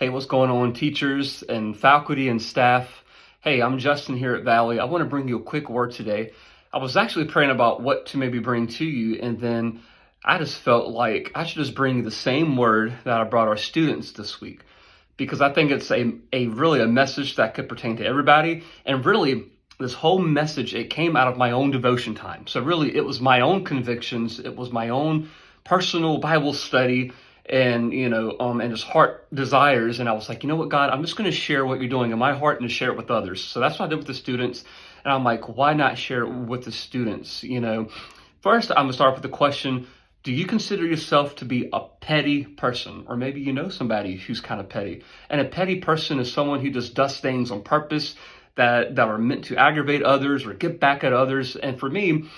Hey, what's going on, teachers and faculty and staff? Hey, I'm Justin here at Valley. I want to bring you a quick word today. I was actually praying about what to maybe bring to you, and then I just felt like I should just bring you the same word that I brought our students this week, because I think it's really a message that could pertain to everybody. And really, this whole message, it came out of my own devotion time. So really, it was my own convictions. It was my own personal Bible study and and just heart desires. And I was like, you know what, God, I'm just going to share what you're doing in my heart and to share it with others. So that's what I did with the students. And I'm like, why not share it with the students? First, I'm going to start with the question: do you consider yourself to be a petty person? Or maybe you know somebody who's kind of petty. And a petty person is someone who just does things on purpose that are meant to aggravate others or get back at others. And for me,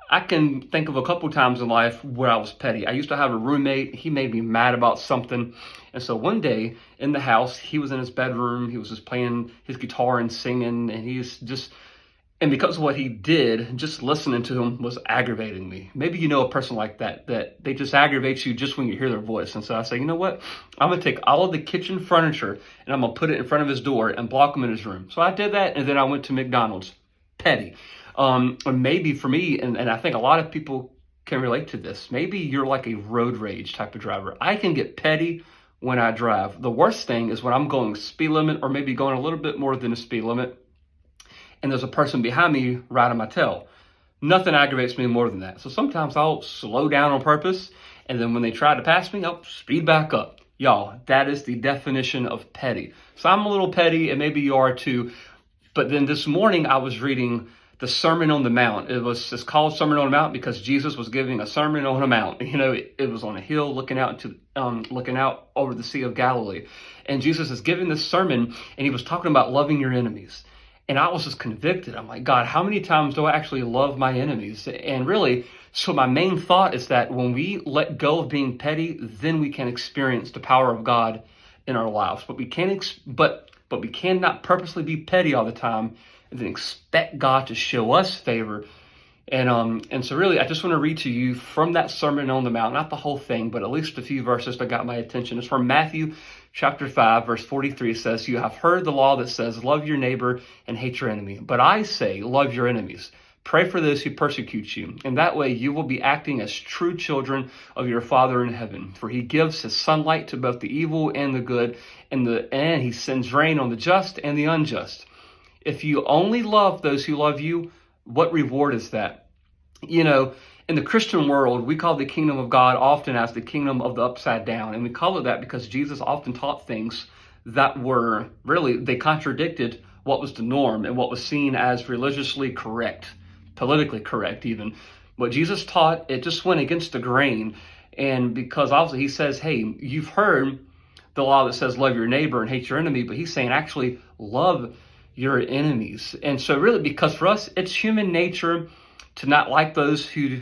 I can think of a couple times in life where I was petty. I used to have a roommate. He made me mad about something. And so one day in the house, he was in his bedroom. He was just playing his guitar and singing. And because of what he did, just listening to him was aggravating me. Maybe you know a person like that they just aggravate you just when you hear their voice. And so I say, you know what? I'm going to take all of the kitchen furniture and I'm going to put it in front of his door and block him in his room. So I did that, and then I went to McDonald's. Petty. Or maybe for me, and I think a lot of people can relate to this, maybe you're like a road rage type of driver. I can get petty when I drive. The worst thing is when I'm going speed limit, or maybe going a little bit more than a speed limit, and there's a person behind me riding my tail. Nothing aggravates me more than that. So sometimes I'll slow down on purpose, and then when they try to pass me, I'll speed back up. Y'all, that is the definition of petty. So I'm a little petty, and maybe you are too. But then this morning I was reading the Sermon on the Mount. It's called Sermon on the Mount because Jesus was giving a sermon on a mount. It was on a hill looking out over the Sea of Galilee. And Jesus is giving this sermon, and he was talking about loving your enemies. And I was just convicted. I'm like, God, how many times do I actually love my enemies? And really, so my main thought is that when we let go of being petty, then we can experience the power of God in our lives. But we cannot purposely be petty all the time and then expect God to show us favor. And so really, I just want to read to you from that Sermon on the Mount, not the whole thing, but at least a few verses that got my attention. It's from Matthew chapter 5, verse 43. It says, "You have heard the law that says, love your neighbor and hate your enemy. But I say, love your enemies. Pray for those who persecute you. And that way you will be acting as true children of your Father in heaven. For he gives his sunlight to both the evil and the good, and he sends rain on the just and the unjust. If you only love those who love you, what reward is that?" In the Christian world, we call the kingdom of God often as the kingdom of the upside down. And we call it that because Jesus often taught things that were really, they contradicted what was the norm and what was seen as religiously correct, politically correct even. What Jesus taught, it just went against the grain. And because obviously he says, hey, you've heard the law that says love your neighbor and hate your enemy, but he's saying actually love your enemies. And so really, because for us, it's human nature to not like those who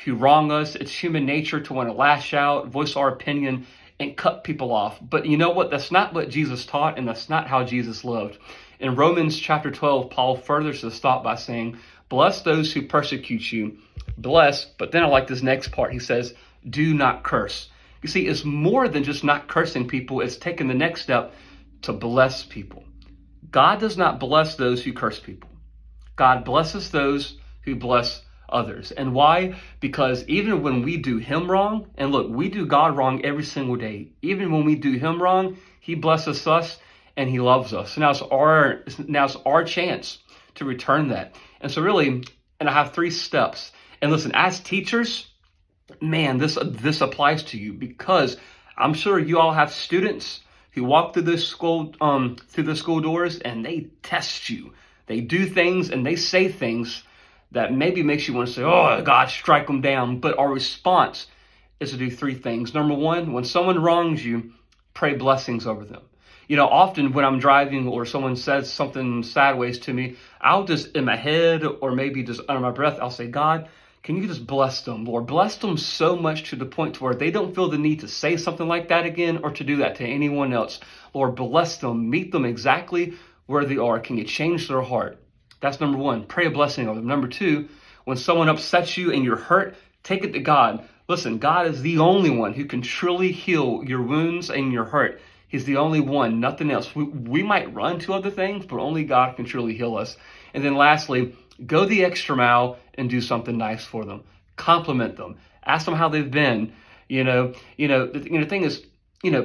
wrong us. It's human nature to want to lash out, voice our opinion, and cut people off. But you know what? That's not what Jesus taught, and that's not how Jesus loved. In Romans chapter 12, Paul furthers this thought by saying, bless those who persecute you. Bless, but then I like this next part. He says, do not curse. You see, it's more than just not cursing people. It's taking the next step to bless people. God does not bless those who curse people. God blesses those who bless others. And why? Because even when we do him wrong, and look, we do God wrong every single day. Even when we do him wrong, he blesses us and he loves us. Now it's our chance to return that. And so really, and I have 3 steps. And listen, as teachers, man, this applies to you, because I'm sure you all have students who walk through the school doors and they test you. They do things and they say things that maybe makes you want to say, oh, God, strike them down. But our response is to do 3 things. Number 1, when someone wrongs you, pray blessings over them. Often when I'm driving or someone says something sideways to me, I'll just in my head or maybe just under my breath, I'll say, God, can you just bless them, Lord? Bless them so much to the point to where they don't feel the need to say something like that again or to do that to anyone else. Lord, bless them. Meet them exactly where they are. Can you change their heart? That's number 1. Pray a blessing over them. Number 2, when someone upsets you and you're hurt, take it to God. Listen, God is the only one who can truly heal your wounds and your hurt. He's the only one, nothing else. We might run to other things, but only God can truly heal us. And then lastly, go the extra mile and do something nice for them. Compliment them. Ask them how they've been. The thing is,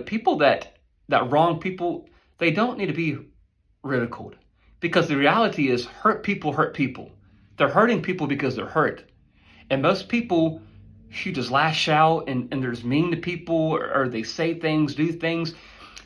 people that wrong people, they don't need to be ridiculed, because the reality is hurt people hurt people. They're hurting people because they're hurt. And most people who just lash out and they're just mean to people, or they say things, do things,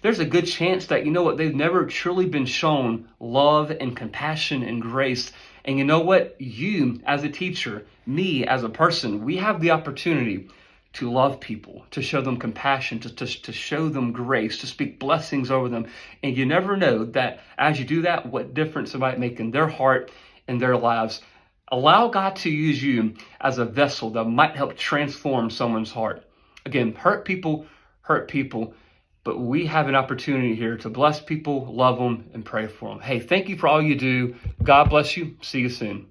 there's a good chance that, they've never truly been shown love and compassion and grace. And you know what? You as a teacher, me as a person, we have the opportunity to love people, to show them compassion, to show them grace, to speak blessings over them. And you never know that as you do that, what difference it might make in their heart and their lives. Allow God to use you as a vessel that might help transform someone's heart. Again, hurt people, but we have an opportunity here to bless people, love them, and pray for them. Hey, thank you for all you do. God bless you. See you soon.